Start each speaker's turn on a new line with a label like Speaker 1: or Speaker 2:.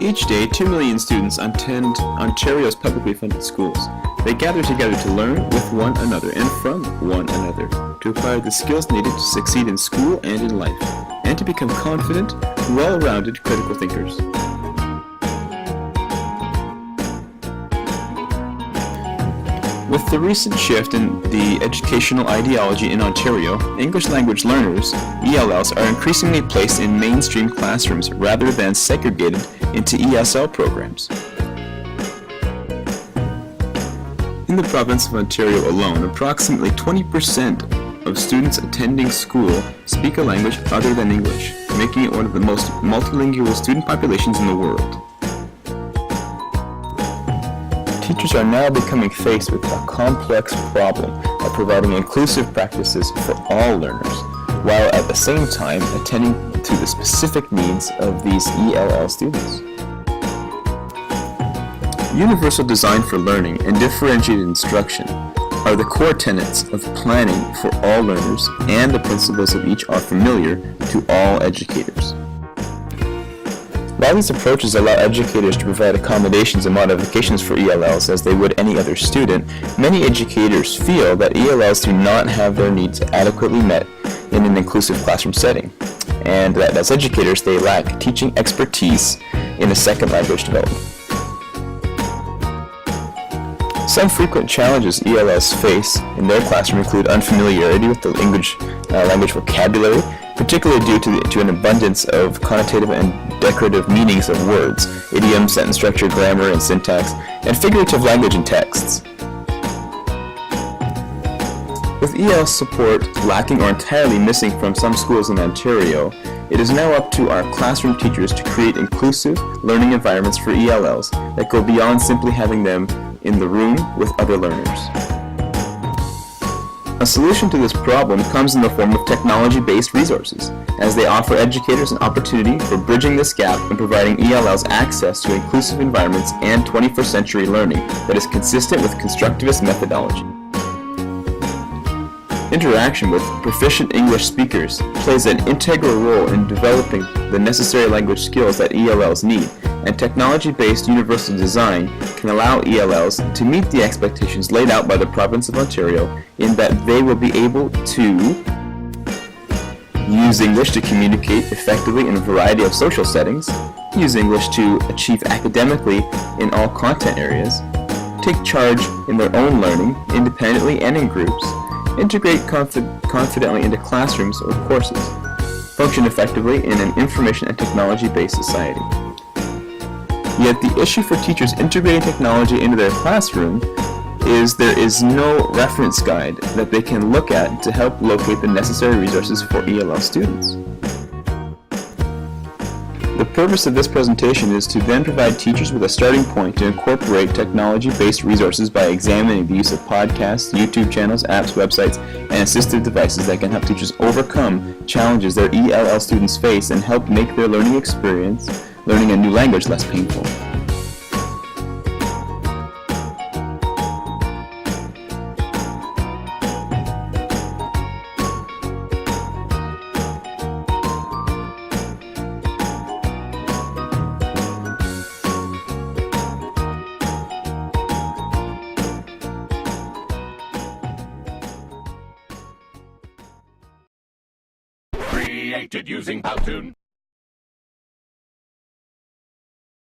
Speaker 1: Each day, 2 million students attend Ontario's publicly funded schools. They gather together to learn with one another and from one another, to acquire the skills needed to succeed in school and in life, and to become confident, well-rounded critical thinkers. With the recent shift in the educational ideology in Ontario, English language learners, ELLs, are increasingly placed in mainstream classrooms rather than segregated into ESL programs. In the province of Ontario alone, approximately 20% of students attending school speak a language other than English, making it one of the most multilingual student populations in the world. Teachers are now becoming faced with a complex problem of providing inclusive practices for all learners, while at the same time attending to the specific needs of these ELL students. Universal design for learning and differentiated instruction are the core tenets of planning for all learners, and the principles of each are familiar to all educators. While these approaches allow educators to provide accommodations and modifications for ELLs as they would any other student, many educators feel that ELLs do not have their needs adequately met in an inclusive classroom setting, and that as educators they lack teaching expertise in a second language development. Some frequent challenges ELLs face in their classroom include unfamiliarity with the language vocabulary, particularly due to an abundance of connotative and decorative meanings of words, idioms, sentence structure, grammar, and syntax, and figurative language in texts. With EL support lacking or entirely missing from some schools in Ontario, it is now up to our classroom teachers to create inclusive learning environments for ELLs that go beyond simply having them in the room with other learners. A solution to this problem comes in the form of technology-based resources, as they offer educators an opportunity for bridging this gap and providing ELLs access to inclusive environments and 21st century learning that is consistent with constructivist methodology. Interaction with proficient English speakers plays an integral role in developing the necessary language skills that ELLs need, and technology-based universal design can allow ELLs to meet the expectations laid out by the province of Ontario in that they will be able to use English to communicate effectively in a variety of social settings, use English to achieve academically in all content areas, take charge in their own learning independently and in groups, integrate confidently into classrooms or courses, function effectively in an information and technology-based society. Yet the issue for teachers integrating technology into their classroom is there is no reference guide that they can look at to help locate the necessary resources for ELL students. The purpose of this presentation is to then provide teachers with a starting point to incorporate technology-based resources by examining the use of podcasts, YouTube channels, apps, websites, and assistive devices that can help teachers overcome challenges their ELL students face and help make their learning experience, learning a new language, less painful.
Speaker 2: Created using Powtoon.